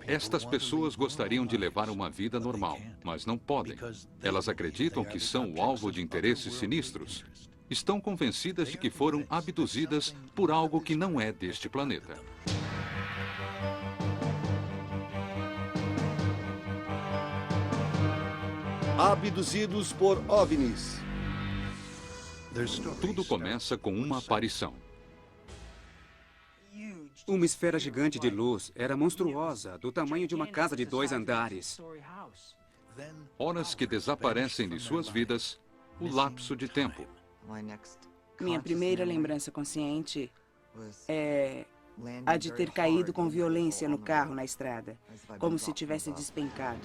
Estas pessoas gostariam de levar uma vida normal, mas não podem. Elas acreditam que são o alvo de interesses sinistros. Estão convencidas de que foram abduzidas por algo que não é deste planeta. Abduzidos por OVNIs. Tudo começa com uma aparição. Uma esfera gigante de luz era monstruosa, do tamanho de uma casa de 2 andares. Horas que desaparecem de suas vidas, o lapso de tempo. Minha primeira lembrança consciente é a de ter caído com violência no carro na estrada, como se tivesse despencado.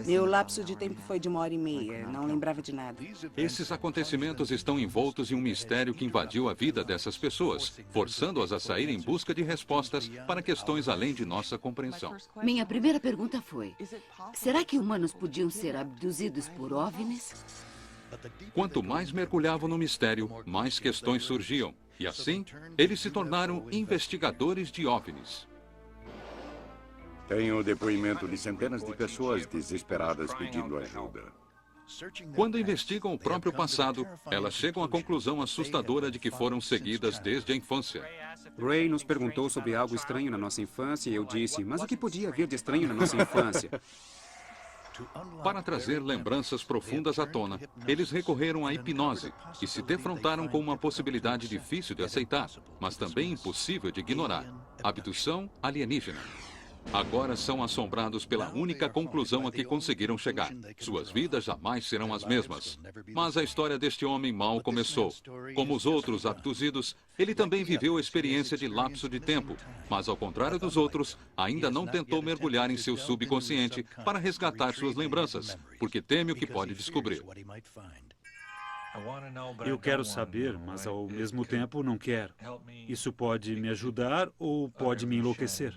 Meu lapso de tempo foi de 1h30, não lembrava de nada. Esses acontecimentos estão envoltos em um mistério que invadiu a vida dessas pessoas, forçando-as a sair em busca de respostas para questões além de nossa compreensão. Minha primeira pergunta foi: será que humanos podiam ser abduzidos por OVNIs? Quanto mais mergulhavam no mistério, mais questões surgiam. E assim, eles se tornaram investigadores de OVNIs. Tenho o depoimento de centenas de pessoas desesperadas pedindo ajuda. Quando investigam o próprio passado, elas chegam à conclusão assustadora de que foram seguidas desde a infância. Ray nos perguntou sobre algo estranho na nossa infância e eu disse, mas o que podia haver de estranho na nossa infância? Para trazer lembranças profundas à tona, eles recorreram à hipnose e se defrontaram com uma possibilidade difícil de aceitar, mas também impossível de ignorar: abdução alienígena. Agora são assombrados pela única conclusão a que conseguiram chegar: suas vidas jamais serão as mesmas. Mas a história deste homem mal começou. Como os outros abduzidos, ele também viveu a experiência de lapso de tempo, mas ao contrário dos outros, ainda não tentou mergulhar em seu subconsciente para resgatar suas lembranças, porque teme o que pode descobrir. Eu quero saber, mas ao mesmo tempo não quero. Isso pode me ajudar ou pode me enlouquecer?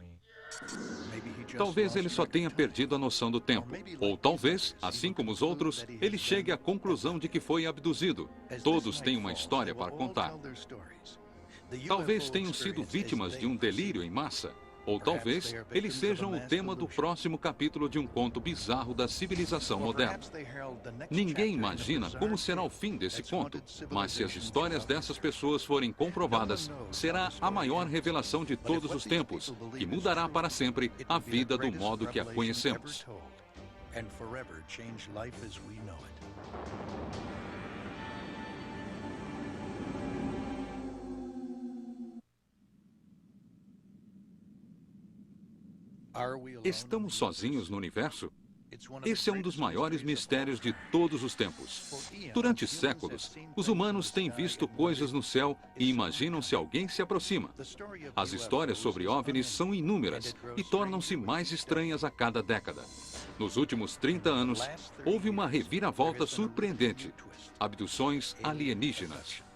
Talvez ele só tenha perdido a noção do tempo. Ou talvez, assim como os outros, ele chegue à conclusão de que foi abduzido. Todos têm uma história para contar. Talvez tenham sido vítimas de um delírio em massa. Ou talvez eles sejam o tema do próximo capítulo de um conto bizarro da civilização moderna. Ninguém imagina como será o fim desse conto, mas se as histórias dessas pessoas forem comprovadas, será a maior revelação de todos os tempos, que mudará para sempre a vida do modo que a conhecemos. Estamos sozinhos no universo? Esse é um dos maiores mistérios de todos os tempos. Durante séculos, os humanos têm visto coisas no céu e imaginam se alguém se aproxima. As histórias sobre OVNIs são inúmeras e tornam-se mais estranhas a cada década. Nos últimos 30 anos, houve uma reviravolta surpreendente: abduções alienígenas.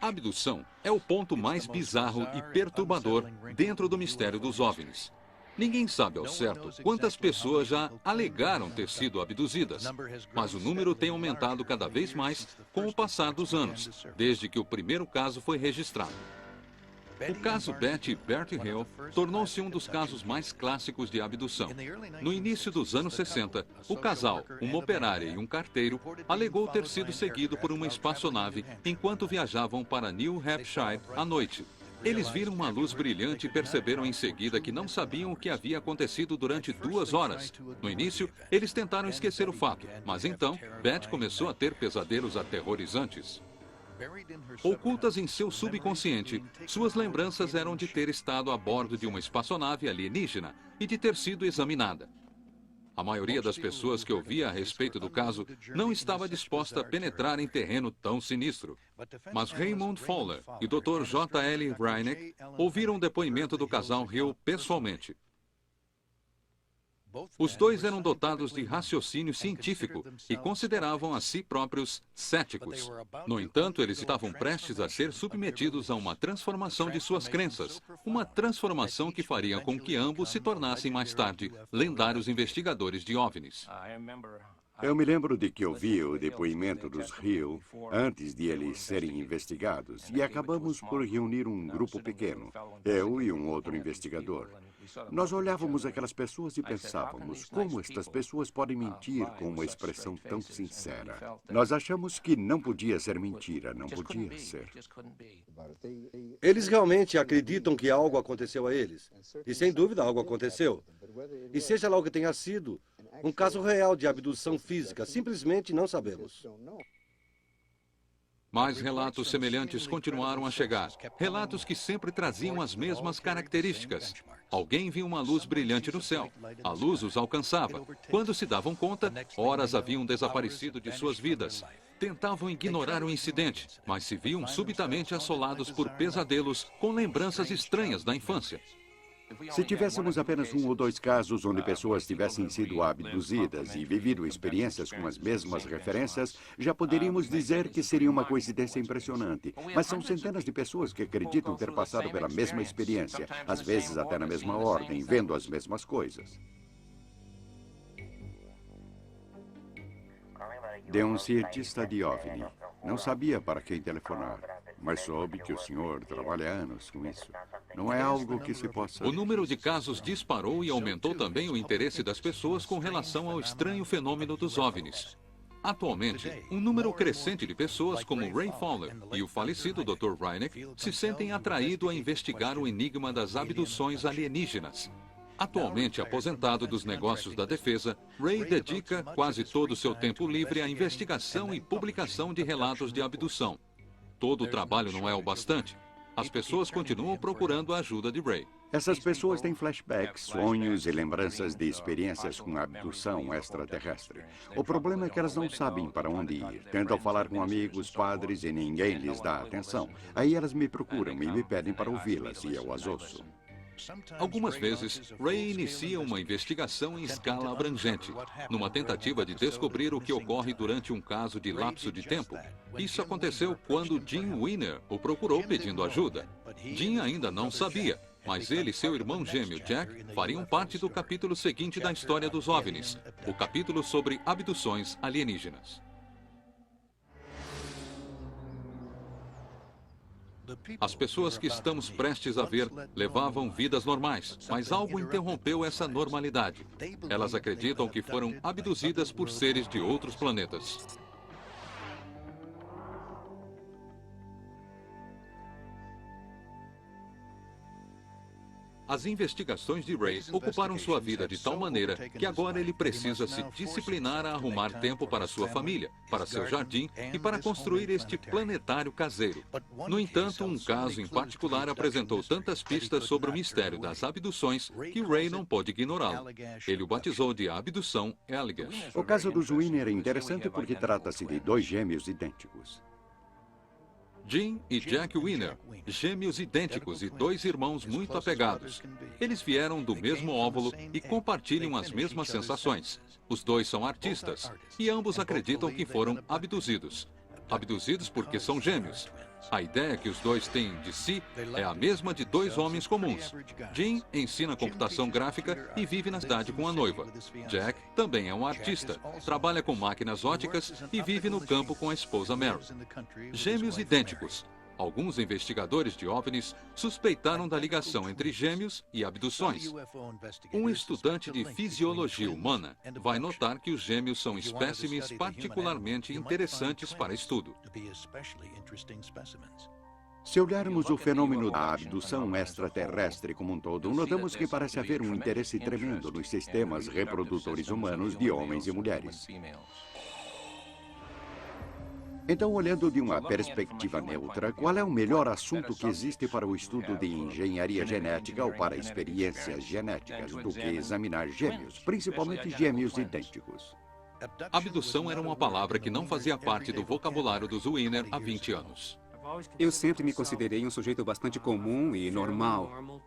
A abdução é o ponto mais bizarro e perturbador dentro do mistério dos OVNIs. Ninguém sabe ao certo quantas pessoas já alegaram ter sido abduzidas, mas o número tem aumentado cada vez mais com o passar dos anos, desde que o primeiro caso foi registrado. O caso Betty e Bert Hill tornou-se um dos casos mais clássicos de abdução. No início dos anos 60, o casal, uma operária e um carteiro, alegou ter sido seguido por uma espaçonave enquanto viajavam para New Hampshire à noite. Eles viram uma luz brilhante e perceberam em seguida que não sabiam o que havia acontecido durante 2 horas. No início, eles tentaram esquecer o fato, mas então, Beth começou a ter pesadelos aterrorizantes. Ocultas em seu subconsciente, suas lembranças eram de ter estado a bordo de uma espaçonave alienígena e de ter sido examinada. A maioria das pessoas que ouvia a respeito do caso não estava disposta a penetrar em terreno tão sinistro. Mas Raymond Fowler e Dr. J.L. Reineck ouviram o depoimento do casal Hill pessoalmente. Os dois eram dotados de raciocínio científico e consideravam a si próprios céticos. No entanto, eles estavam prestes a ser submetidos a uma transformação de suas crenças, uma transformação que faria com que ambos se tornassem mais tarde lendários investigadores de OVNIs. Eu me lembro de que ouvi o depoimento dos Hill antes de eles serem investigados e acabamos por reunir um grupo pequeno, eu e um outro investigador. Nós olhávamos aquelas pessoas e pensávamos como estas pessoas podem mentir com uma expressão tão sincera. Nós achamos que não podia ser mentira, não podia ser. Eles realmente acreditam que algo aconteceu a eles. E sem dúvida algo aconteceu. E seja lá o que tenha sido, um caso real de abdução física, simplesmente não sabemos. Mais relatos semelhantes continuaram a chegar. Relatos que sempre traziam as mesmas características. Alguém viu uma luz brilhante no céu. A luz os alcançava. Quando se davam conta, horas haviam desaparecido de suas vidas. Tentavam ignorar o incidente, mas se viam subitamente assolados por pesadelos com lembranças estranhas da infância. Se tivéssemos apenas 1 ou 2 casos onde pessoas tivessem sido abduzidas e vivido experiências com as mesmas referências, já poderíamos dizer que seria uma coincidência impressionante. Mas são centenas de pessoas que acreditam ter passado pela mesma experiência, às vezes até na mesma ordem, vendo as mesmas coisas. De um cientista de OVNI. Não sabia para quem telefonar, mas soube que o senhor trabalha há anos com isso. Não é algo que se possa... O número de casos disparou e aumentou também o interesse das pessoas com relação ao estranho fenômeno dos OVNIs. Atualmente, um número crescente de pessoas como Ray Fowler e o falecido Dr. Reineck se sentem atraídos a investigar o enigma das abduções alienígenas. Atualmente aposentado dos negócios da defesa, Ray dedica quase todo o seu tempo livre à investigação e publicação de relatos de abdução. Todo o trabalho não é o bastante. As pessoas continuam procurando a ajuda de Ray. Essas pessoas têm flashbacks, sonhos e lembranças de experiências com abdução extraterrestre. O problema é que elas não sabem para onde ir. Tentam falar com amigos, padres e ninguém lhes dá atenção. Aí elas me procuram e me pedem para ouvi-las e eu as ouço. Algumas vezes, Ray inicia uma investigação em escala abrangente, numa tentativa de descobrir o que ocorre durante um caso de lapso de tempo. Isso aconteceu quando Jim Weiner o procurou pedindo ajuda. Jim ainda não sabia, mas ele e seu irmão gêmeo Jack fariam parte do capítulo seguinte da história dos OVNIs, o capítulo sobre abduções alienígenas. As pessoas que estamos prestes a ver levavam vidas normais, mas algo interrompeu essa normalidade. Elas acreditam que foram abduzidas por seres de outros planetas. As investigações de Ray ocuparam sua vida de tal maneira que agora ele precisa se disciplinar a arrumar tempo para sua família, para seu jardim e para construir este planetário caseiro. No entanto, um caso em particular apresentou tantas pistas sobre o mistério das abduções que Ray não pôde ignorá-lo. Ele o batizou de abdução Eligach. O caso do Weiner é interessante porque trata-se de 2 gêmeos idênticos. Jim e Jack Weiner, gêmeos idênticos e 2 irmãos muito apegados. Eles vieram do mesmo óvulo e compartilham as mesmas sensações. Os 2 são artistas e ambos acreditam que foram abduzidos. Abduzidos porque são gêmeos. A ideia que os 2 têm de si é a mesma de 2 homens comuns. Jim ensina computação gráfica e vive na cidade com a noiva. Jack também é um artista, trabalha com máquinas óticas e vive no campo com a esposa Mary. Gêmeos idênticos. Alguns investigadores de OVNIs suspeitaram da ligação entre gêmeos e abduções. Um estudante de fisiologia humana vai notar que os gêmeos são espécimes particularmente interessantes para estudo. Se olharmos o fenômeno da abdução extraterrestre como um todo, notamos que parece haver um interesse tremendo nos sistemas reprodutores humanos de homens e mulheres. Então, olhando de uma perspectiva neutra, qual é o melhor assunto que existe para o estudo de engenharia genética ou para experiências genéticas do que examinar gêmeos, principalmente gêmeos idênticos? Abdução era uma palavra que não fazia parte do vocabulário dos Weiner há 20 anos. Eu sempre me considerei um sujeito bastante comum e normal.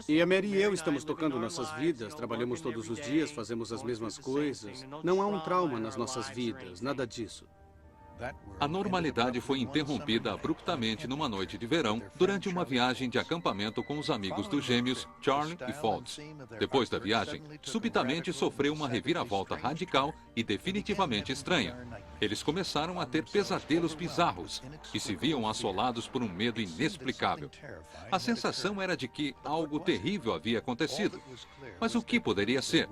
E a Mary e eu estamos tocando nossas vidas, trabalhamos todos os dias, fazemos as mesmas coisas. Não há um trauma nas nossas vidas, nada disso. A normalidade foi interrompida abruptamente numa noite de verão, durante uma viagem de acampamento com os amigos dos gêmeos Charlie e Fultz. Depois da viagem, subitamente sofreu uma reviravolta radical e definitivamente estranha. Eles começaram a ter pesadelos bizarros e se viam assolados por um medo inexplicável. A sensação era de que algo terrível havia acontecido. Mas o que poderia ser?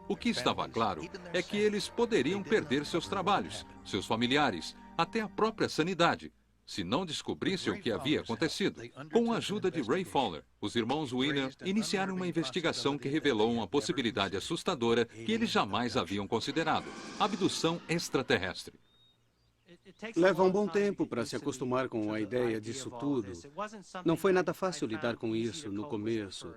O que estava claro é que eles poderiam perder seus trabalhos, seus familiares, até a própria sanidade, se não descobrissem o que havia acontecido. Com a ajuda de Ray Fowler, os irmãos Wiener iniciaram uma investigação que revelou uma possibilidade assustadora que eles jamais haviam considerado: abdução extraterrestre. Leva um bom tempo para se acostumar com a ideia disso tudo. Não foi nada fácil lidar com isso no começo.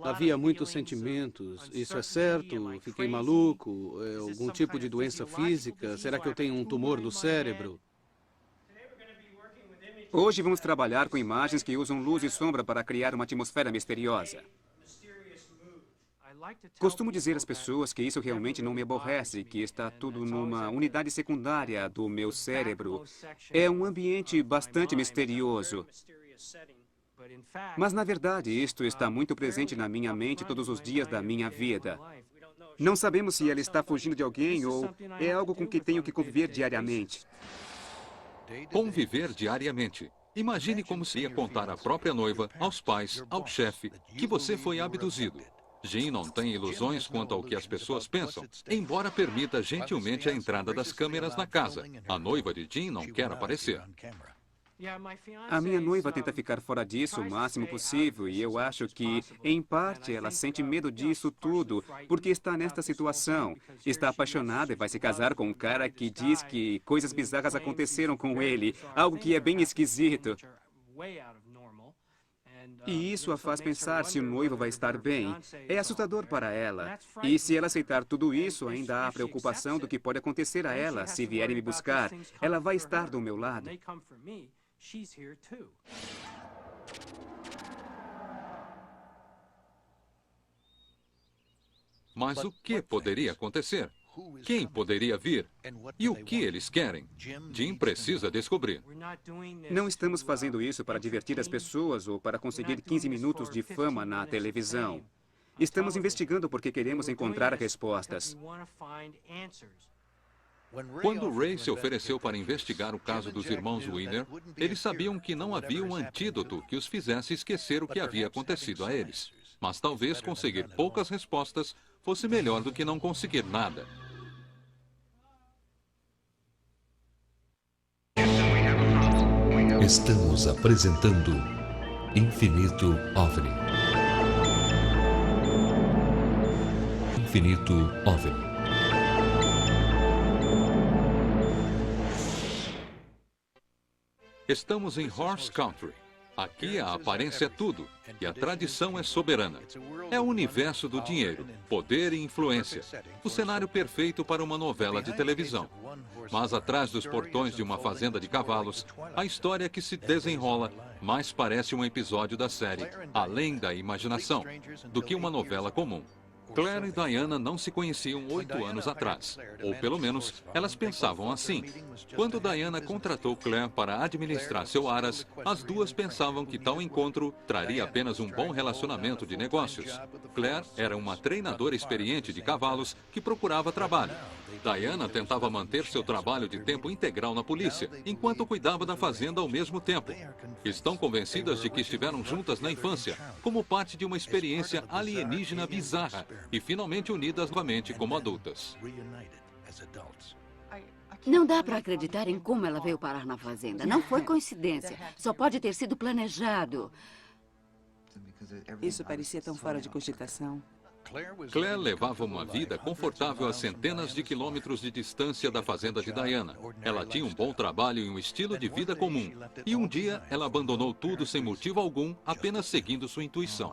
Havia muitos sentimentos. Isso é certo? Fiquei maluco? É algum tipo de doença física? Será que eu tenho um tumor no cérebro? Hoje vamos trabalhar com imagens que usam luz e sombra para criar uma atmosfera misteriosa. Costumo dizer às pessoas que isso realmente não me aborrece, que está tudo numa unidade secundária do meu cérebro. É um ambiente bastante misterioso. Mas, na verdade, isto está muito presente na minha mente todos os dias da minha vida. Não sabemos se ela está fugindo de alguém ou é algo com que tenho que conviver diariamente. Conviver diariamente. Imagine como seria contar à própria noiva, aos pais, ao chefe, que você foi abduzido. Jim não tem ilusões quanto ao que as pessoas pensam, embora permita gentilmente a entrada das câmeras na casa. A noiva de Jim não quer aparecer. A minha noiva tenta ficar fora disso o máximo possível e eu acho que, em parte, ela sente medo disso tudo porque está nesta situação. Está apaixonada e vai se casar com um cara que diz que coisas bizarras aconteceram com ele, algo que é bem esquisito. E isso a faz pensar se o noivo vai estar bem. É assustador para ela. E se ela aceitar tudo isso, ainda há a preocupação do que pode acontecer a ela se vierem me buscar. Ela vai estar do meu lado. Mas o que poderia acontecer? Quem poderia vir? E o que eles querem? Jim precisa descobrir. Não estamos fazendo isso para divertir as pessoas ou para conseguir 15 minutos de fama na televisão. Estamos investigando porque queremos encontrar respostas. Quando Ray se ofereceu para investigar o caso dos irmãos Wiener, eles sabiam que não havia um antídoto que os fizesse esquecer o que havia acontecido a eles. Mas talvez conseguir poucas respostas fosse melhor do que não conseguir nada. Estamos apresentando Infinito OVNI. Infinito OVNI. Estamos em Horse Country. Aqui a aparência é tudo, e a tradição é soberana. É o universo do dinheiro, poder e influência. O cenário perfeito para uma novela de televisão. Mas atrás dos portões de uma fazenda de cavalos, a história que se desenrola mais parece um episódio da série Além da Imaginação, do que uma novela comum. Claire e Diana não se conheciam 8 anos atrás, ou pelo menos elas pensavam assim. Quando Diana contratou Claire para administrar seu Aras, as duas pensavam que tal encontro traria apenas um bom relacionamento de negócios. Claire era uma treinadora experiente de cavalos que procurava trabalho. Diana tentava manter seu trabalho de tempo integral na polícia, enquanto cuidava da fazenda ao mesmo tempo. Estão convencidas de que estiveram juntas na infância, como parte de uma experiência alienígena bizarra, e finalmente unidas novamente como adultas. Não dá para acreditar em como ela veio parar na fazenda. Não foi coincidência. Só pode ter sido planejado. Isso parecia tão fora de cogitação. Claire levava uma vida confortável a centenas de quilômetros de distância da fazenda de Diana. Ela tinha um bom trabalho e um estilo de vida comum. E um dia, ela abandonou tudo sem motivo algum, apenas seguindo sua intuição.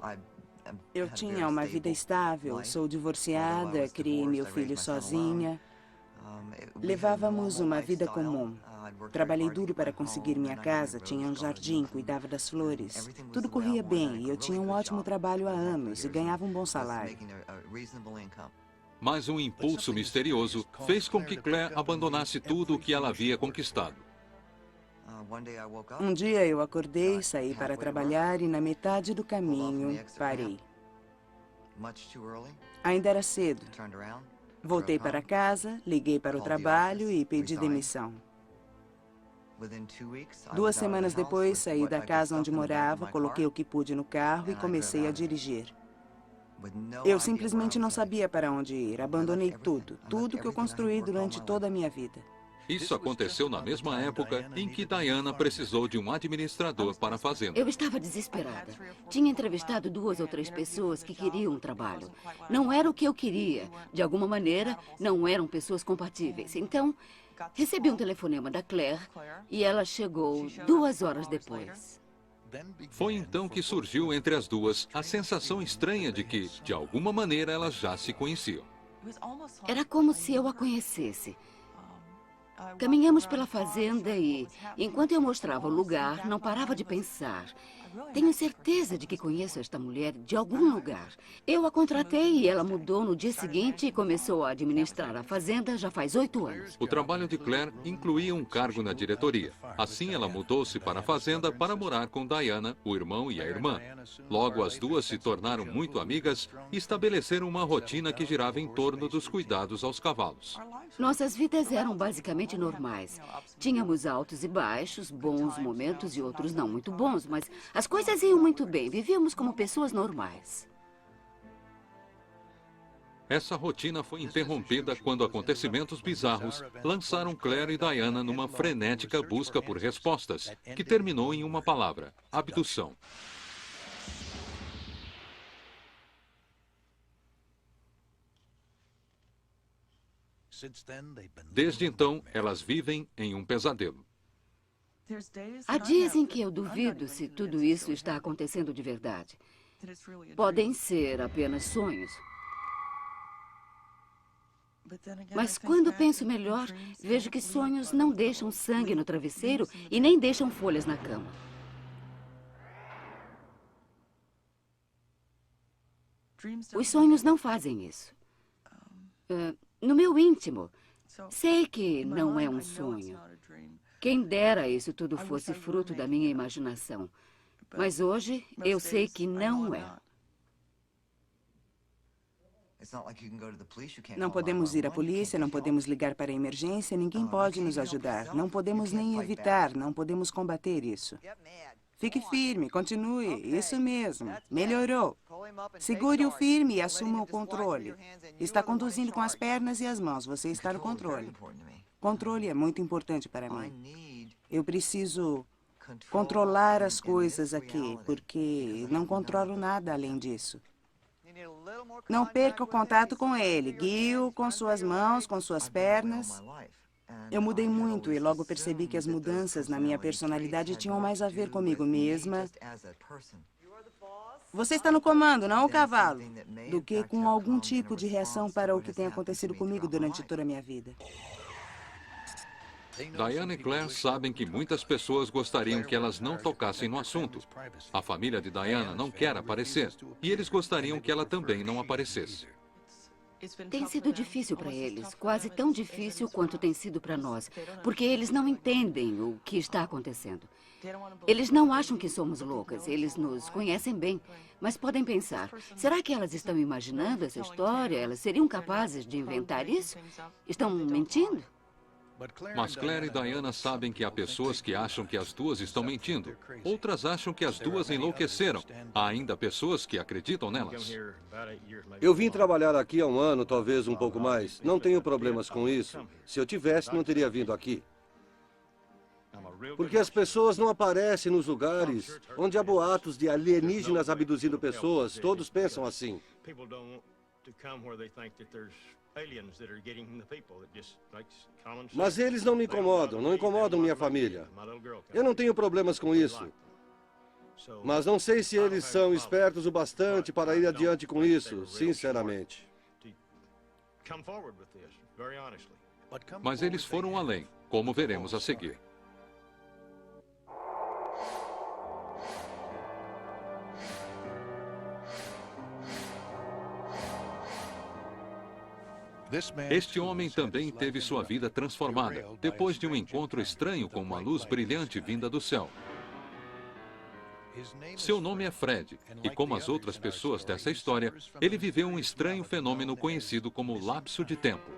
Eu tinha uma vida estável, sou divorciada, criei meu filho sozinha. Levávamos uma vida comum. Trabalhei duro para conseguir minha casa, tinha um jardim, cuidava das flores. Tudo corria bem e eu tinha um ótimo trabalho há anos e ganhava um bom salário. Mas um impulso misterioso fez com que Claire abandonasse tudo o que ela havia conquistado. Um dia eu acordei, saí para trabalhar e na metade do caminho parei. Ainda era cedo. Voltei para casa, liguei para o trabalho e pedi demissão. 2 semanas depois, saí da casa onde morava, coloquei o que pude no carro e comecei a dirigir. Eu simplesmente não sabia para onde ir. Abandonei tudo que eu construí durante toda a minha vida. Isso aconteceu na mesma época em que Diana precisou de um administrador para a fazenda. Eu estava desesperada. Tinha entrevistado 2 ou 3 pessoas que queriam um trabalho. Não era o que eu queria. De alguma maneira, não eram pessoas compatíveis. Então, recebi um telefonema da Claire e ela chegou 2 horas depois. Foi então que surgiu entre as duas a sensação estranha de que, de alguma maneira, elas já se conheciam. Era como se eu a conhecesse. Caminhamos pela fazenda e, enquanto eu mostrava o lugar, não parava de pensar. Tenho certeza de que conheço esta mulher de algum lugar. Eu a contratei e ela mudou no dia seguinte e começou a administrar a fazenda já faz 8 anos. O trabalho de Claire incluía um cargo na diretoria. Assim, ela mudou-se para a fazenda para morar com Diana, o irmão e a irmã. Logo, as duas se tornaram muito amigas e estabeleceram uma rotina que girava em torno dos cuidados aos cavalos. Nossas vidas eram basicamente normais. Tínhamos altos e baixos, bons momentos e outros não muito bons, mas as coisas iam muito bem. Vivíamos como pessoas normais. Essa rotina foi interrompida quando acontecimentos bizarros lançaram Claire e Diana numa frenética busca por respostas, que terminou em uma palavra: abdução. Desde então, elas vivem em um pesadelo. Há dias em que eu duvido se tudo isso está acontecendo de verdade. Podem ser apenas sonhos. Mas quando penso melhor, vejo que sonhos não deixam sangue no travesseiro e nem deixam folhas na cama. Os sonhos não fazem isso. No meu íntimo, sei que não é um sonho. Quem dera isso tudo fosse fruto da minha imaginação. Mas hoje eu sei que não é. Não podemos ir à polícia, não podemos ligar para a emergência, ninguém pode nos ajudar. Não podemos nem evitar, não podemos combater isso. Fique firme, continue, isso mesmo, melhorou. Segure-o firme e assuma o controle. Está conduzindo com as pernas e as mãos, você está no controle. Controle é muito importante para mim. Eu preciso controlar as coisas aqui, porque não controlo nada além disso. Não perca o contato com ele. Guie-o com suas mãos, com suas pernas. Eu mudei muito e logo percebi que as mudanças na minha personalidade tinham mais a ver comigo mesma. Você está no comando, não o cavalo, do que com algum tipo de reação para o que tem acontecido comigo durante toda a minha vida. Diana e Claire sabem que muitas pessoas gostariam que elas não tocassem no assunto. A família de Diana não quer aparecer, e eles gostariam que ela também não aparecesse. Tem sido difícil para eles, quase tão difícil quanto tem sido para nós, porque eles não entendem o que está acontecendo. Eles não acham que somos loucas, eles nos conhecem bem, mas podem pensar, será que elas estão imaginando essa história? Elas seriam capazes de inventar isso? Estão mentindo? Mas Claire e Diana sabem que há pessoas que acham que as duas estão mentindo. Outras acham que as duas enlouqueceram. Há ainda pessoas que acreditam nelas. Eu vim trabalhar aqui há 1 ano, talvez um pouco mais. Não tenho problemas com isso. Se eu tivesse, não teria vindo aqui. Porque as pessoas não aparecem nos lugares onde há boatos de alienígenas abduzindo pessoas. Todos pensam assim. Mas eles não me incomodam, não incomodam minha família. Eu não tenho problemas com isso. Mas não sei se eles são espertos o bastante para ir adiante com isso, sinceramente. Mas eles foram além, como veremos a seguir. Este homem também teve sua vida transformada depois de um encontro estranho com uma luz brilhante vinda do céu. Seu nome é Fred, e como as outras pessoas dessa história, ele viveu um estranho fenômeno conhecido como lapso de tempo.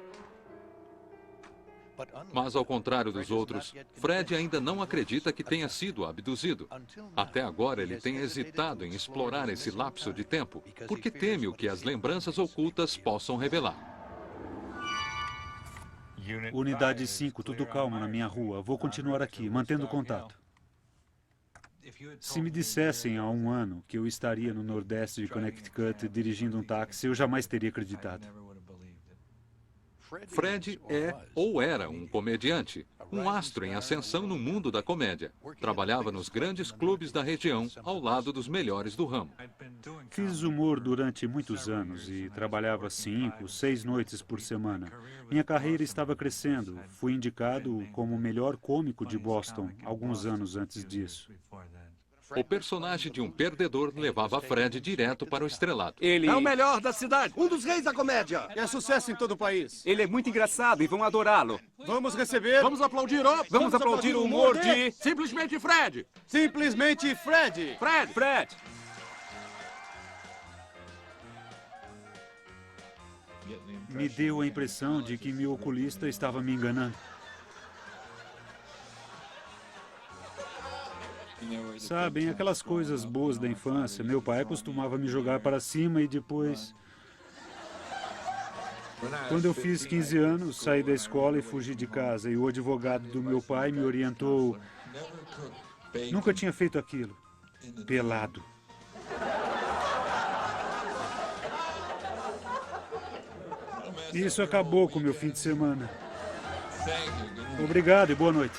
Mas, ao contrário dos outros, Fred ainda não acredita que tenha sido abduzido. Até agora, ele tem hesitado em explorar esse lapso de tempo, porque teme o que as lembranças ocultas possam revelar. Unidade 5, tudo calmo na minha rua. Vou continuar aqui, mantendo contato. Se me dissessem há um ano que eu estaria no Nordeste de Connecticut dirigindo um táxi, eu jamais teria acreditado. Fred é ou era um comediante, um astro em ascensão no mundo da comédia. Trabalhava nos grandes clubes da região, ao lado dos melhores do ramo. Fiz humor durante muitos anos e trabalhava 5, 6 noites por semana. Minha carreira estava crescendo. Fui indicado como o melhor cômico de Boston alguns anos antes disso. O personagem de um perdedor levava Fred direto para o estrelato. Ele... É o melhor da cidade, um dos reis da comédia. É sucesso em todo o país. Ele é muito engraçado e vão adorá-lo. Vamos receber... Vamos aplaudir Vamos aplaudir o humor de... Simplesmente Fred! Simplesmente Fred! Fred! Fred! Me deu a impressão de que meu oculista estava me enganando. Sabem, aquelas coisas boas da infância. Meu pai costumava me jogar para cima e depois... Quando eu fiz 15 anos, saí da escola e fugi de casa. E o advogado do meu pai me orientou. Nunca tinha feito aquilo. Pelado. Isso acabou com o meu fim de semana. Obrigado e boa noite.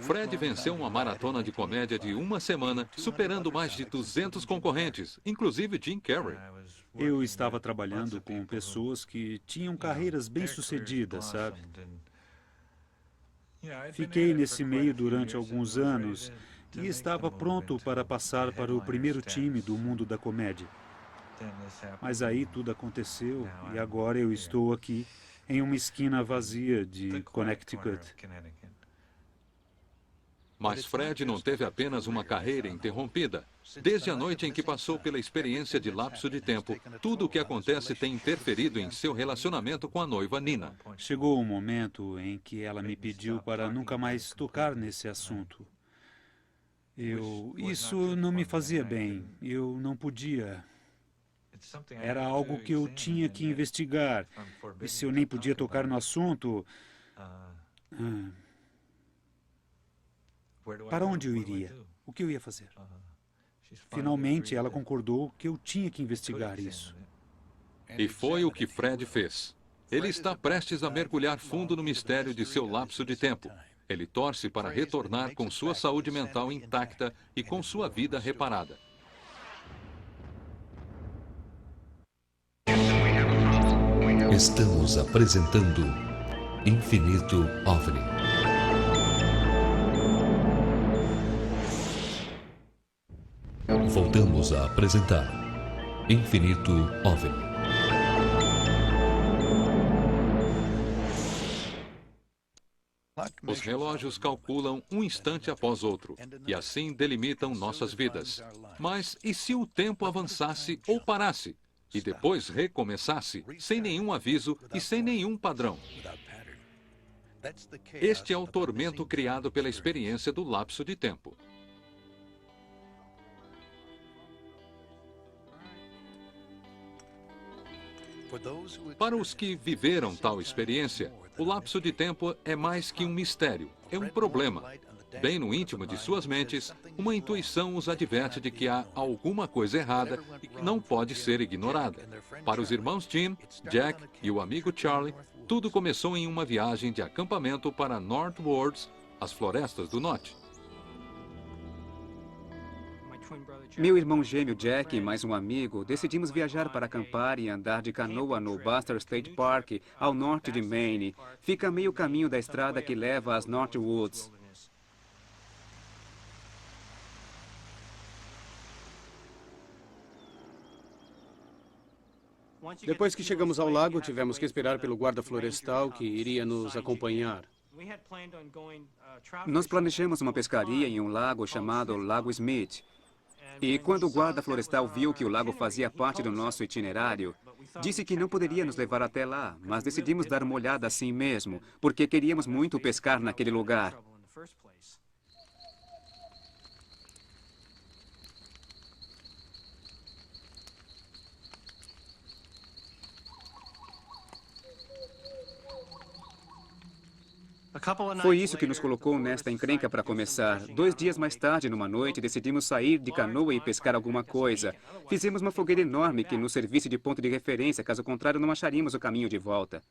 Fred venceu uma maratona de comédia de uma semana, superando mais de 200 concorrentes, inclusive Jim Carrey. Eu estava trabalhando com pessoas que tinham carreiras bem-sucedidas, sabe? Fiquei nesse meio durante alguns anos e estava pronto para passar para o primeiro time do mundo da comédia. Mas aí tudo aconteceu e agora eu estou aqui em uma esquina vazia de Connecticut. Mas Fred não teve apenas uma carreira interrompida. Desde a noite em que passou pela experiência de lapso de tempo, tudo o que acontece tem interferido em seu relacionamento com a noiva Nina. Chegou um momento em que ela me pediu para nunca mais tocar nesse assunto. Isso não me fazia bem. Eu não podia. Era algo que eu tinha que investigar. E se eu nem podia tocar no assunto... Para onde eu iria? O que eu ia fazer? Finalmente, ela concordou que eu tinha que investigar isso. E foi o que Fred fez. Ele está prestes a mergulhar fundo no mistério de seu lapso de tempo. Ele torce para retornar com sua saúde mental intacta e com sua vida reparada. Estamos apresentando Infinito OVNI. Voltamos a apresentar Infinito OVNI. Os relógios calculam um instante após outro, e assim delimitam nossas vidas. Mas e se o tempo avançasse ou parasse, e depois recomeçasse, sem nenhum aviso e sem nenhum padrão? Este é o tormento criado pela experiência do lapso de tempo. Para os que viveram tal experiência, o lapso de tempo é mais que um mistério, é um problema. Bem no íntimo de suas mentes, uma intuição os adverte de que há alguma coisa errada e que não pode ser ignorada. Para os irmãos Jim, Jack e o amigo Charlie, tudo começou em uma viagem de acampamento para Northwards, as florestas do norte. Meu irmão gêmeo Jack e mais um amigo decidimos viajar para acampar e andar de canoa no Buster State Park, ao norte de Maine. Fica a meio caminho da estrada que leva às Northwoods. Depois que chegamos ao lago, tivemos que esperar pelo guarda florestal que iria nos acompanhar. Nós planejamos uma pescaria em um lago chamado Lago Smith. E quando o guarda florestal viu que o lago fazia parte do nosso itinerário, disse que não poderia nos levar até lá, mas decidimos dar uma olhada assim mesmo, porque queríamos muito pescar naquele lugar. Foi isso que nos colocou nesta encrenca para começar. 2 dias mais tarde, numa noite, decidimos sair de canoa e pescar alguma coisa. Fizemos uma fogueira enorme que nos servisse de ponto de referência, caso contrário não acharíamos o caminho de volta.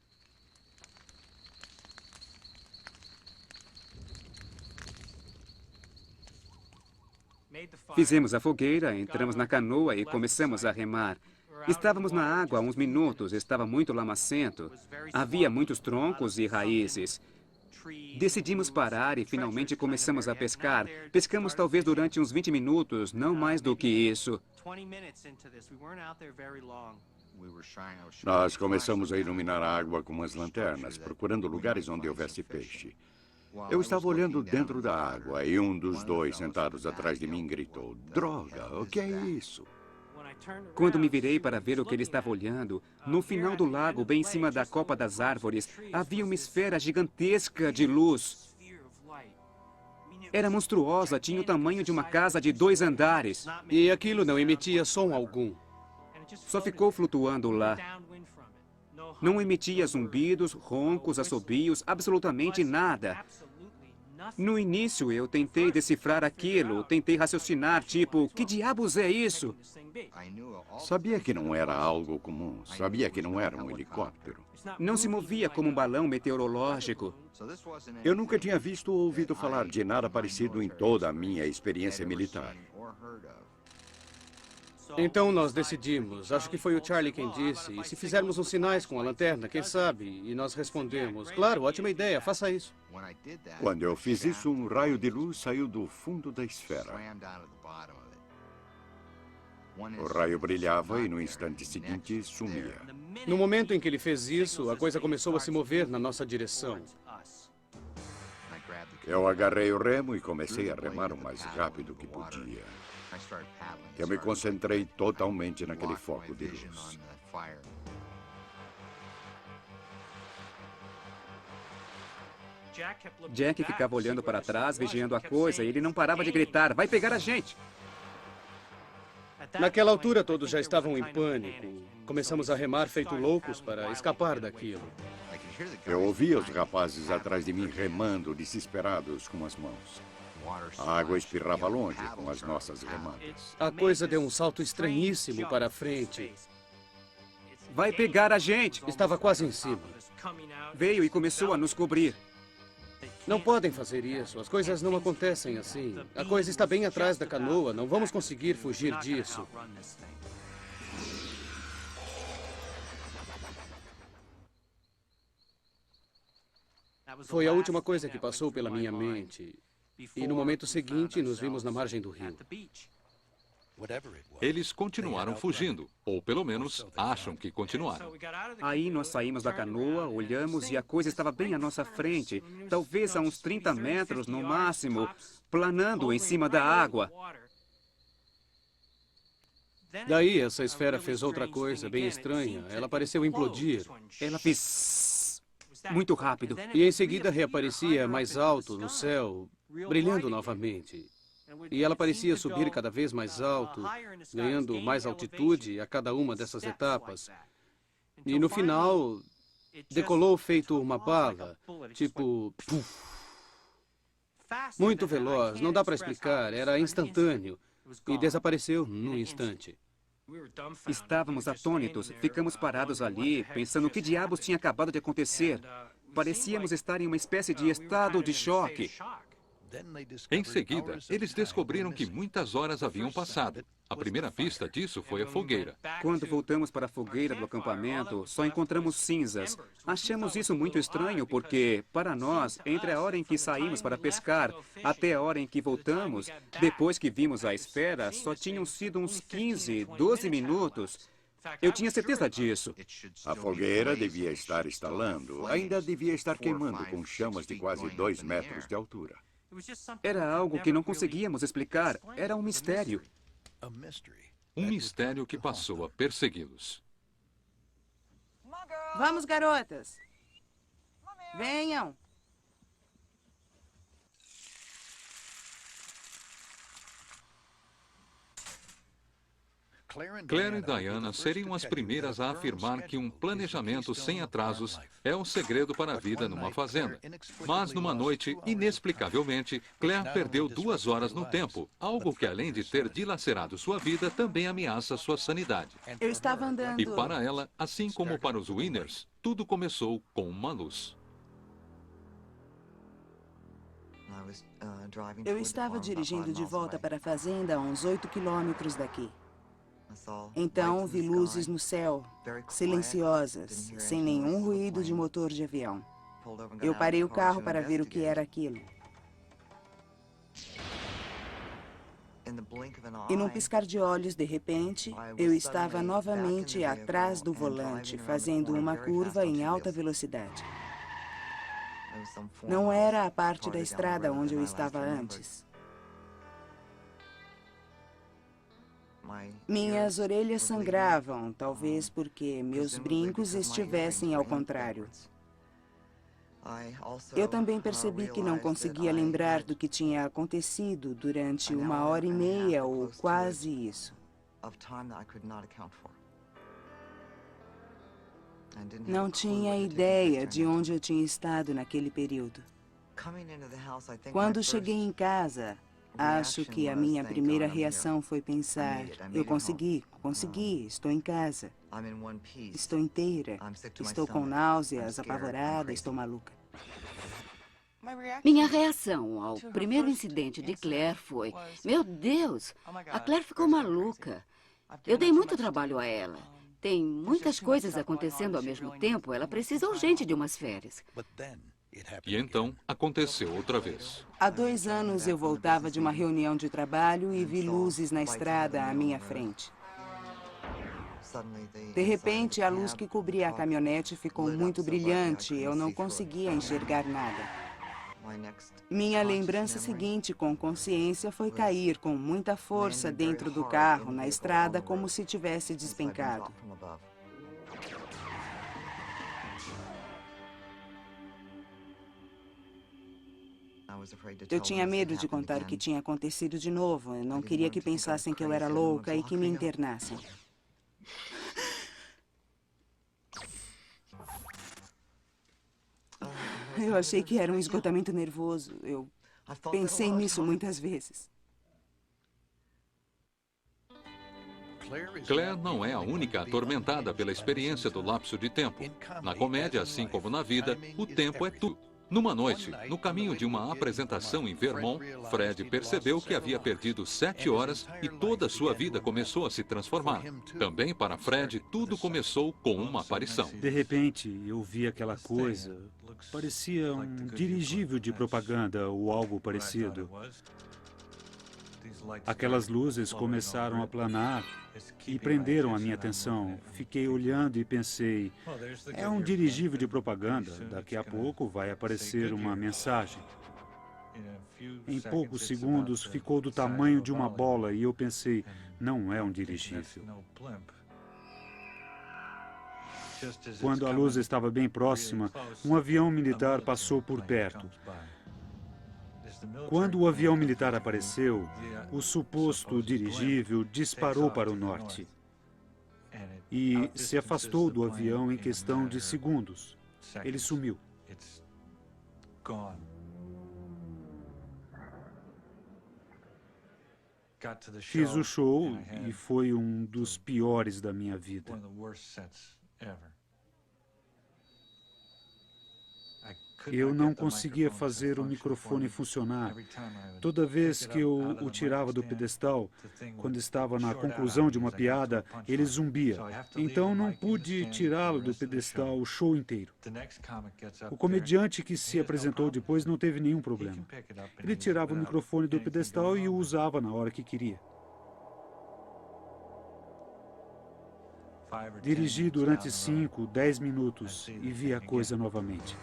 Fizemos a fogueira, entramos na canoa e começamos a remar. Estávamos na água há uns minutos, estava muito lamacento. Havia muitos troncos e raízes. Decidimos parar e finalmente começamos a pescar. Pescamos talvez durante uns 20 minutos, não mais do que isso. Nós começamos a iluminar a água com as lanternas, procurando lugares onde houvesse peixe. Eu estava olhando dentro da água e um dos dois sentados atrás de mim gritou: "Droga, o que é isso?" Quando me virei para ver o que ele estava olhando, no final do lago, bem em cima da copa das árvores, havia uma esfera gigantesca de luz. Era monstruosa, tinha o tamanho de uma casa de 2 andares. E aquilo não emitia som algum. Só ficou flutuando lá. Não emitia zumbidos, roncos, assobios, absolutamente nada. No início, eu tentei decifrar aquilo, tentei raciocinar, tipo, que diabos é isso? Sabia que não era algo comum, sabia que não era um helicóptero. Não se movia como um balão meteorológico. Eu nunca tinha visto ou ouvido falar de nada parecido em toda a minha experiência militar. Então nós decidimos, acho que foi o Charlie quem disse, e se fizermos uns sinais com a lanterna, quem sabe? E nós respondemos, claro, ótima ideia, faça isso. Quando eu fiz isso, um raio de luz saiu do fundo da esfera. O raio brilhava e no instante seguinte sumia. No momento em que ele fez isso, a coisa começou a se mover na nossa direção. Eu agarrei o remo e comecei a remar o mais rápido que podia. Eu me concentrei totalmente naquele foco de luz. Jack ficava olhando para trás, vigiando a coisa, e ele não parava de gritar, vai pegar a gente! Naquela altura, todos já estavam em pânico. Começamos a remar feito loucos para escapar daquilo. Eu ouvia os rapazes atrás de mim remando, desesperados com as mãos. A água espirrava longe com as nossas remadas. A coisa deu um salto estranhíssimo para a frente. Vai pegar a gente! Estava quase em cima. Veio e começou a nos cobrir. Não podem fazer isso. As coisas não acontecem assim. A coisa está bem atrás da canoa. Não vamos conseguir fugir disso. Foi a última coisa que passou pela minha mente. E no momento seguinte, nos vimos na margem do rio. Eles continuaram fugindo, ou pelo menos acham que continuaram. Aí nós saímos da canoa, olhamos e a coisa estava bem à nossa frente, talvez a uns 30 metros no máximo, planando em cima da água. Daí essa esfera fez outra coisa bem estranha. Ela pareceu implodir. Ela fez muito rápido. E em seguida reaparecia mais alto no céu, brilhando novamente. E ela parecia subir cada vez mais alto, ganhando mais altitude a cada uma dessas etapas. E no final, decolou feito uma bala, tipo... Puff. Muito veloz, não dá para explicar, era instantâneo. E desapareceu num instante. Estávamos atônitos, ficamos parados ali, pensando o que diabos tinha acabado de acontecer. Parecíamos estar em uma espécie de estado de choque. Em seguida, eles descobriram que muitas horas haviam passado. A primeira pista disso foi a fogueira. Quando voltamos para a fogueira do acampamento, só encontramos cinzas. Achamos isso muito estranho porque, para nós, entre a hora em que saímos para pescar até a hora em que voltamos, depois que vimos a esfera, só tinham sido uns 15, 12 minutos. Eu tinha certeza disso. A fogueira devia estar estalando. Ainda devia estar queimando com chamas de quase 2 metros de altura. Era algo que não conseguíamos explicar. Era um mistério. Um mistério que passou a persegui-los. Vamos, garotas. Venham. Claire e Diana seriam as primeiras a afirmar que um planejamento sem atrasos é o segredo para a vida numa fazenda. Mas numa noite, inexplicavelmente, Claire perdeu 2 horas no tempo, algo que além de ter dilacerado sua vida, também ameaça sua sanidade. Eu estava andando... E para ela, assim como para os Winners, tudo começou com uma luz. Eu estava dirigindo de volta para a fazenda a uns 8 quilômetros daqui. Então, vi luzes no céu, silenciosas, sem nenhum ruído de motor de avião. Eu parei o carro para ver o que era aquilo. E num piscar de olhos, de repente, eu estava novamente atrás do volante, fazendo uma curva em alta velocidade. Não era a parte da estrada onde eu estava antes. Minhas orelhas sangravam, talvez porque meus brincos estivessem ao contrário. Eu também percebi que não conseguia lembrar do que tinha acontecido durante 1h30 ou quase isso. Não tinha ideia de onde eu tinha estado naquele período. Quando cheguei em casa, acho que a minha primeira reação foi pensar, eu consegui, estou em casa, estou inteira, estou com náuseas, apavorada, estou maluca. Minha reação ao primeiro incidente de Claire foi, meu Deus, a Claire ficou maluca. Eu dei muito trabalho a ela. Tem muitas coisas acontecendo ao mesmo tempo, ela precisa urgente de umas férias. E então, aconteceu outra vez. Há 2 anos eu voltava de uma reunião de trabalho e vi luzes na estrada à minha frente. De repente, a luz que cobria a caminhonete ficou muito brilhante e eu não conseguia enxergar nada. Minha lembrança seguinte, com consciência, foi cair com muita força dentro do carro, na estrada, como se tivesse despencado. Eu tinha medo de contar o que tinha acontecido de novo. Eu não queria que pensassem que eu era louca e que me internassem. Eu achei que era um esgotamento nervoso. Eu pensei nisso muitas vezes. Claire não é a única atormentada pela experiência do lapso de tempo. Na comédia, assim como na vida, o tempo é tudo. Numa noite, no caminho de uma apresentação em Vermont, Fred percebeu que havia perdido 7 horas e toda a sua vida começou a se transformar. Também para Fred, tudo começou com uma aparição. De repente, eu vi aquela coisa. Parecia um dirigível de propaganda ou algo parecido. Aquelas luzes começaram a planar e prenderam a minha atenção. Fiquei olhando e pensei, é um dirigível de propaganda, daqui a pouco vai aparecer uma mensagem. Em poucos segundos ficou do tamanho de uma bola e eu pensei, não é um dirigível. Quando a luz estava bem próxima, um avião militar passou por perto. Quando o avião militar apareceu, o suposto dirigível disparou para o norte e se afastou do avião em questão de segundos. Ele sumiu. Fiz o show e foi um dos piores da minha vida. Eu não conseguia fazer o microfone funcionar. Toda vez que eu o tirava do pedestal, quando estava na conclusão de uma piada, ele zumbia. Então não pude tirá-lo do pedestal o show inteiro. O comediante que se apresentou depois não teve nenhum problema. Ele tirava o microfone do pedestal e o usava na hora que queria. Dirigi durante 5, 10 minutos e vi a coisa novamente.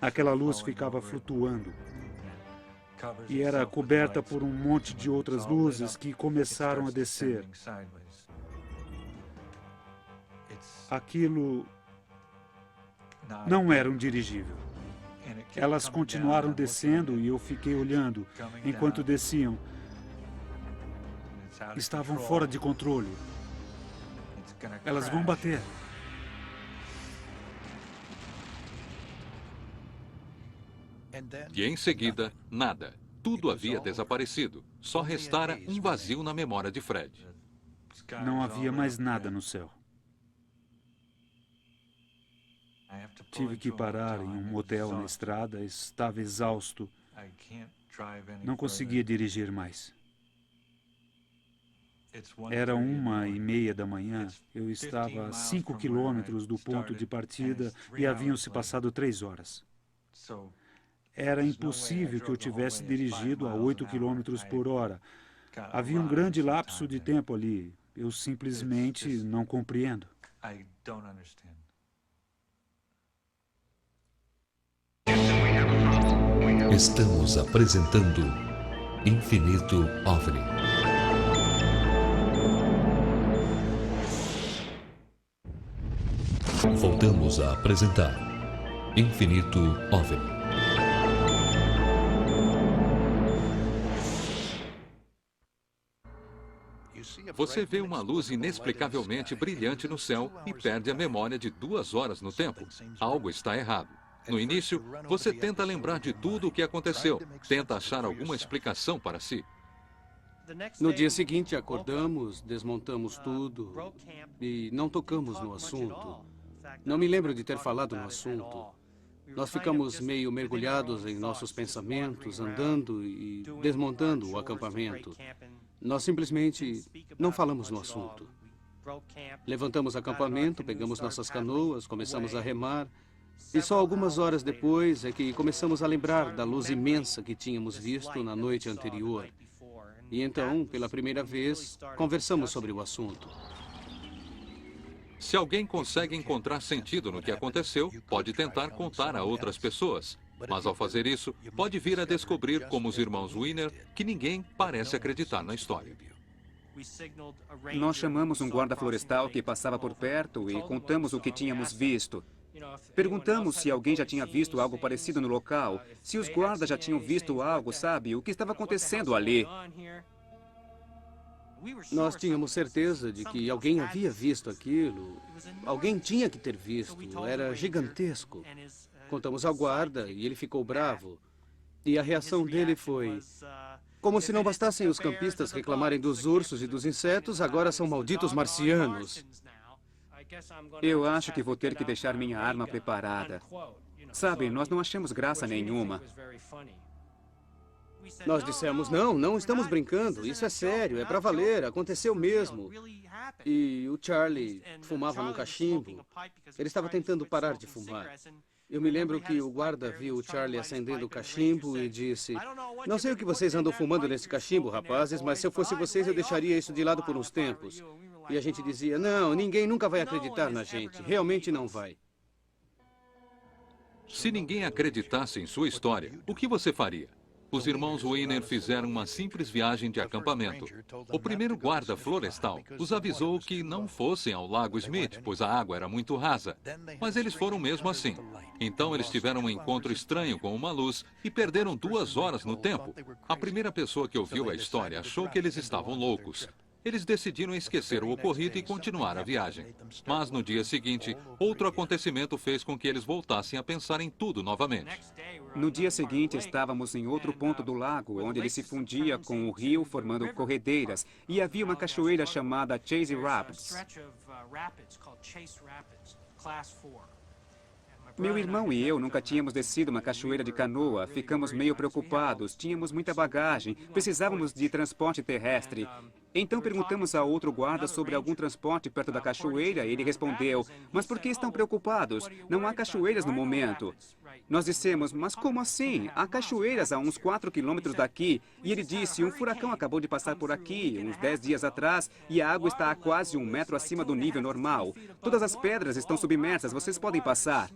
Aquela luz ficava flutuando e era coberta por um monte de outras luzes que começaram a descer. Aquilo não era um dirigível. Elas continuaram descendo e eu fiquei olhando enquanto desciam. Estavam fora de controle. Elas vão bater. E em seguida, nada. Tudo havia desaparecido. Só restara um vazio na memória de Fred. Não havia mais nada no céu. Tive que parar em um motel na estrada, estava exausto. Não conseguia dirigir mais. Era 1h30 da manhã, eu estava a 5 quilômetros do ponto de partida e haviam-se passado 3 horas. Era impossível que eu tivesse dirigido a 8 quilômetros por hora. Havia um grande lapso de tempo ali. Eu simplesmente não compreendo. Estamos apresentando Infinito OVNI. Voltamos a apresentar Infinito OVNI. Você vê uma luz inexplicavelmente brilhante no céu e perde a memória de 2 horas no tempo. Algo está errado. No início, você tenta lembrar de tudo o que aconteceu, tenta achar alguma explicação para si. No dia seguinte, acordamos, desmontamos tudo e não tocamos no assunto. Não me lembro de ter falado no assunto. Nós ficamos meio mergulhados em nossos pensamentos, andando e desmontando o acampamento. Nós simplesmente não falamos no assunto. Levantamos o acampamento, pegamos nossas canoas, começamos a remar. E só algumas horas depois é que começamos a lembrar da luz imensa que tínhamos visto na noite anterior. E então, pela primeira vez, conversamos sobre o assunto. Se alguém consegue encontrar sentido no que aconteceu, pode tentar contar a outras pessoas. Mas ao fazer isso, pode vir a descobrir, como os irmãos Wiener, que ninguém parece acreditar na história. Nós chamamos um guarda florestal que passava por perto e contamos o que tínhamos visto. Perguntamos se alguém já tinha visto algo parecido no local, se os guardas já tinham visto algo, sabe, o que estava acontecendo ali. Nós tínhamos certeza de que alguém havia visto aquilo. Alguém tinha que ter visto. Era gigantesco. Contamos ao guarda e ele ficou bravo. E a reação dele foi: como se não bastassem os campistas reclamarem dos ursos e dos insetos, agora são malditos marcianos. Eu acho que vou ter que deixar minha arma preparada. Sabe, nós não achamos graça nenhuma. Nós dissemos: não estamos brincando, isso é sério, é para valer, aconteceu mesmo. E o Charlie fumava num cachimbo. Ele estava tentando parar de fumar. Eu me lembro que o guarda viu o Charlie acendendo o cachimbo e disse: não sei o que vocês andam fumando nesse cachimbo, rapazes, mas se eu fosse vocês eu deixaria isso de lado por uns tempos. E a gente dizia: não, ninguém nunca vai acreditar na gente, realmente não vai. Se ninguém acreditasse em sua história, o que você faria? Os irmãos Wiener fizeram uma simples viagem de acampamento. O primeiro guarda florestal os avisou que não fossem ao Lago Smith, pois a água era muito rasa. Mas eles foram mesmo assim. Então eles tiveram um encontro estranho com uma luz e perderam 2 horas no tempo. A primeira pessoa que ouviu a história achou que eles estavam loucos. Eles decidiram esquecer o ocorrido e continuar a viagem. Mas no dia seguinte, outro acontecimento fez com que eles voltassem a pensar em tudo novamente. No dia seguinte, estávamos em outro ponto do lago, onde ele se fundia com o rio, formando corredeiras, e havia uma cachoeira chamada Chase Rapids. Meu irmão e eu nunca tínhamos descido uma cachoeira de canoa, ficamos meio preocupados, tínhamos muita bagagem, precisávamos de transporte terrestre. Então perguntamos a outro guarda sobre algum transporte perto da cachoeira e ele respondeu, mas por que estão preocupados? Não há cachoeiras no momento. Nós dissemos, mas como assim? Há cachoeiras a uns 4 quilômetros daqui. E ele disse, um furacão acabou de passar por aqui, uns 10 dias atrás, e a água está a quase 1 metro acima do nível normal. Todas as pedras estão submersas, vocês podem passar.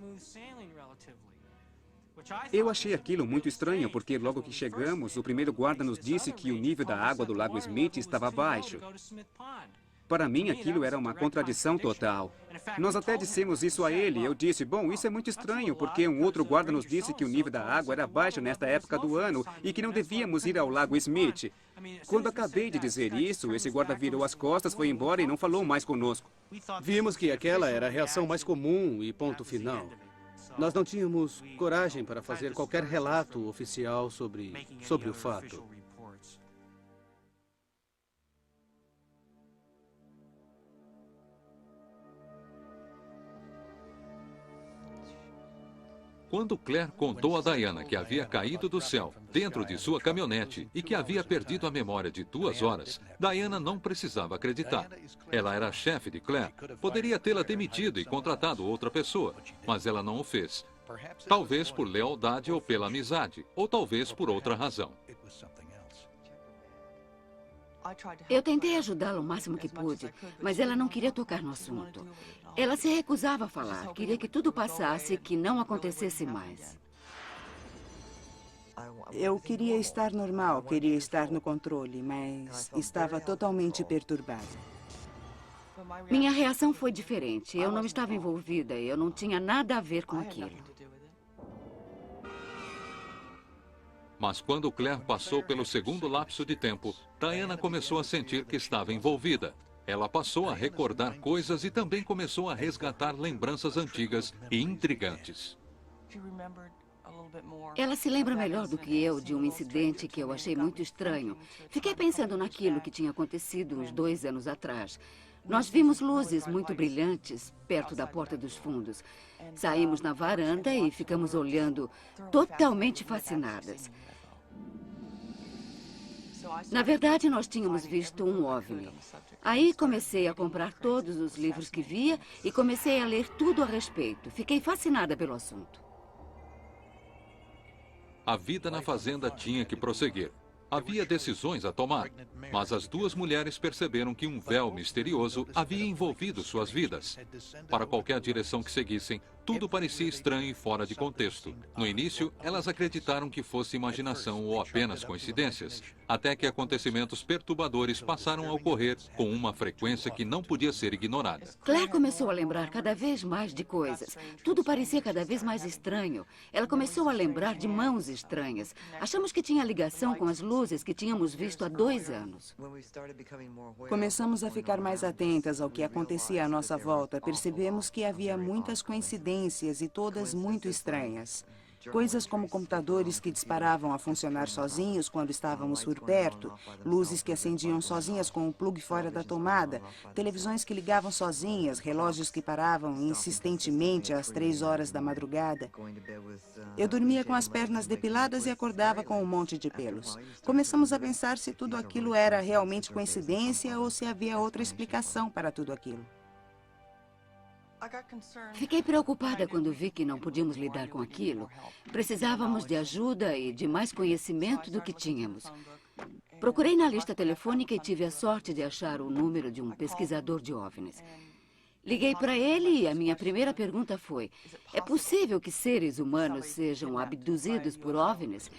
Eu achei aquilo muito estranho, porque logo que chegamos, o primeiro guarda nos disse que o nível da água do Lago Smith estava baixo. Para mim, aquilo era uma contradição total. Nós até dissemos isso a ele. Eu disse, bom, isso é muito estranho, porque um outro guarda nos disse que o nível da água era baixo nesta época do ano e que não devíamos ir ao Lago Smith. Quando acabei de dizer isso, esse guarda virou as costas, foi embora e não falou mais conosco. Vimos que aquela era a reação mais comum e ponto final. Nós não tínhamos coragem para fazer qualquer relato oficial sobre o fato. Quando Claire contou a Diana que havia caído do céu dentro de sua caminhonete e que havia perdido a memória de 2 horas, Diana não precisava acreditar. Ela era a chefe de Claire, poderia tê-la demitido e contratado outra pessoa, mas ela não o fez. Talvez por lealdade ou pela amizade, ou talvez por outra razão. Eu tentei ajudá-la o máximo que pude, mas ela não queria tocar no assunto. Ela se recusava a falar, queria que tudo passasse e que não acontecesse mais. Eu queria estar normal, queria estar no controle, mas estava totalmente perturbada. Minha reação foi diferente. Eu não estava envolvida, eu não tinha nada a ver com aquilo. Mas quando Claire passou pelo segundo lapso de tempo, Diana começou a sentir que estava envolvida. Ela passou a recordar coisas e também começou a resgatar lembranças antigas e intrigantes. Ela se lembra melhor do que eu de um incidente que eu achei muito estranho. Fiquei pensando naquilo que tinha acontecido uns 2 anos atrás. Nós vimos luzes muito brilhantes perto da porta dos fundos. Saímos na varanda e ficamos olhando, totalmente fascinadas. Na verdade, nós tínhamos visto um OVNI. Aí comecei a comprar todos os livros que via e comecei a ler tudo a respeito. Fiquei fascinada pelo assunto. A vida na fazenda tinha que prosseguir. Havia decisões a tomar, mas as 2 mulheres perceberam que um véu misterioso havia envolvido suas vidas. Para qualquer direção que seguissem, tudo parecia estranho e fora de contexto. No início, elas acreditaram que fosse imaginação ou apenas coincidências, até que acontecimentos perturbadores passaram a ocorrer com uma frequência que não podia ser ignorada. Claire começou a lembrar cada vez mais de coisas. Tudo parecia cada vez mais estranho. Ela começou a lembrar de mãos estranhas. Achamos que tinha ligação com as luzes que tínhamos visto há 2 anos. Começamos a ficar mais atentas ao que acontecia à nossa volta. Percebemos que havia muitas coincidências e todas muito estranhas. Coisas como computadores que disparavam a funcionar sozinhos quando estávamos por perto, luzes que acendiam sozinhas com o plug fora da tomada, televisões que ligavam sozinhas, relógios que paravam insistentemente às 3 horas da madrugada. Eu dormia com as pernas depiladas e acordava com um monte de pelos. Começamos a pensar se tudo aquilo era realmente coincidência ou se havia outra explicação para tudo aquilo. Fiquei preocupada quando vi que não podíamos lidar com aquilo. Precisávamos de ajuda e de mais conhecimento do que tínhamos. Procurei na lista telefônica e tive a sorte de achar o número de um pesquisador de OVNIs. Liguei para ele e a minha primeira pergunta foi: é possível que seres humanos sejam abduzidos por OVNIs?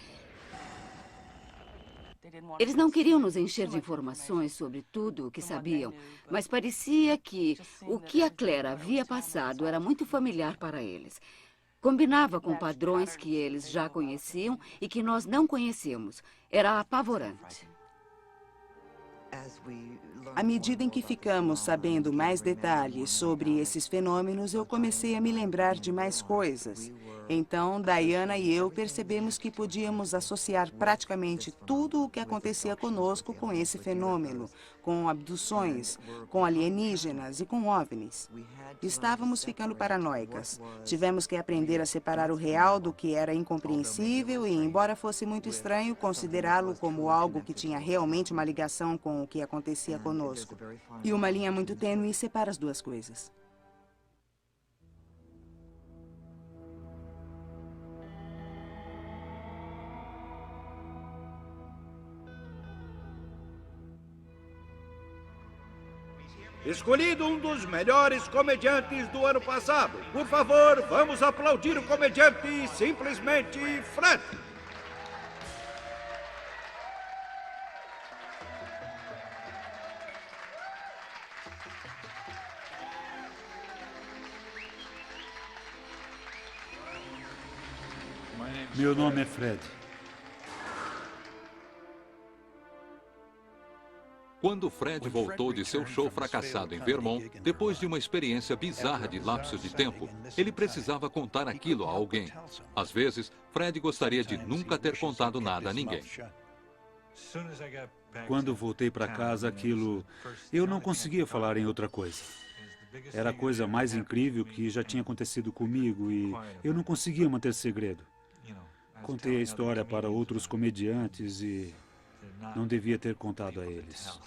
Eles não queriam nos encher de informações sobre tudo o que sabiam, mas parecia que o que a Claire havia passado era muito familiar para eles. Combinava com padrões que eles já conheciam e que nós não conhecíamos. Era apavorante. À medida em que ficamos sabendo mais detalhes sobre esses fenômenos, eu comecei a me lembrar de mais coisas. Então, Diana e eu percebemos que podíamos associar praticamente tudo o que acontecia conosco com esse fenômeno, com abduções, com alienígenas e com OVNIs. Estávamos ficando paranoicas. Tivemos que aprender a separar o real do que era incompreensível e, embora fosse muito estranho, considerá-lo como algo que tinha realmente uma ligação com o que acontecia conosco. E uma linha muito tênue separa as duas coisas. Escolhido um dos melhores comediantes do ano passado. Por favor, vamos aplaudir o comediante simplesmente Fred. Meu nome é Fred. Quando Fred voltou de seu show fracassado em Vermont, depois de uma experiência bizarra de lapso de tempo, ele precisava contar aquilo a alguém. Às vezes, Fred gostaria de nunca ter contado nada a ninguém. Quando voltei para casa, eu não conseguia falar em outra coisa. Era a coisa mais incrível que já tinha acontecido comigo e eu não conseguia manter segredo. Contei a história para outros comediantes e não devia ter contado a eles.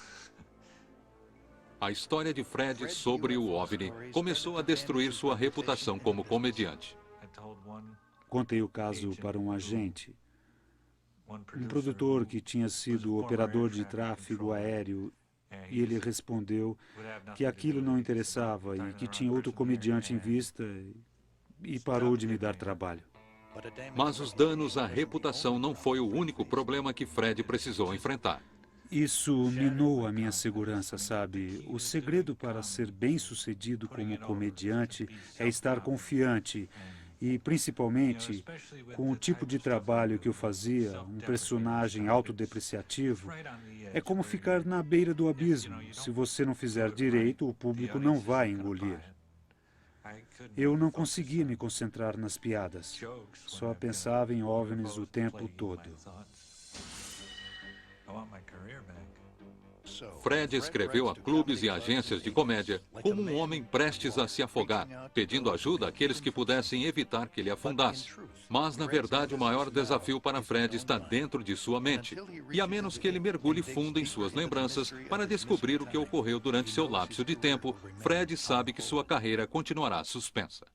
A história de Fred sobre o OVNI começou a destruir sua reputação como comediante. Contei o caso para um agente, um produtor que tinha sido operador de tráfego aéreo, e ele respondeu que aquilo não interessava e que tinha outro comediante em vista e parou de me dar trabalho. Mas os danos à reputação não foi o único problema que Fred precisou enfrentar. Isso minou a minha segurança, sabe? O segredo para ser bem-sucedido como comediante é estar confiante e, principalmente, com o tipo de trabalho que eu fazia, um personagem autodepreciativo, é como ficar na beira do abismo. Se você não fizer direito, o público não vai engolir. Eu não conseguia me concentrar nas piadas. Só pensava em OVNIs o tempo todo. Fred escreveu a clubes e agências de comédia como um homem prestes a se afogar, pedindo ajuda àqueles que pudessem evitar que ele afundasse. Mas, na verdade, o maior desafio para Fred está dentro de sua mente. E a menos que ele mergulhe fundo em suas lembranças para descobrir o que ocorreu durante seu lapso de tempo, Fred sabe que sua carreira continuará suspensa.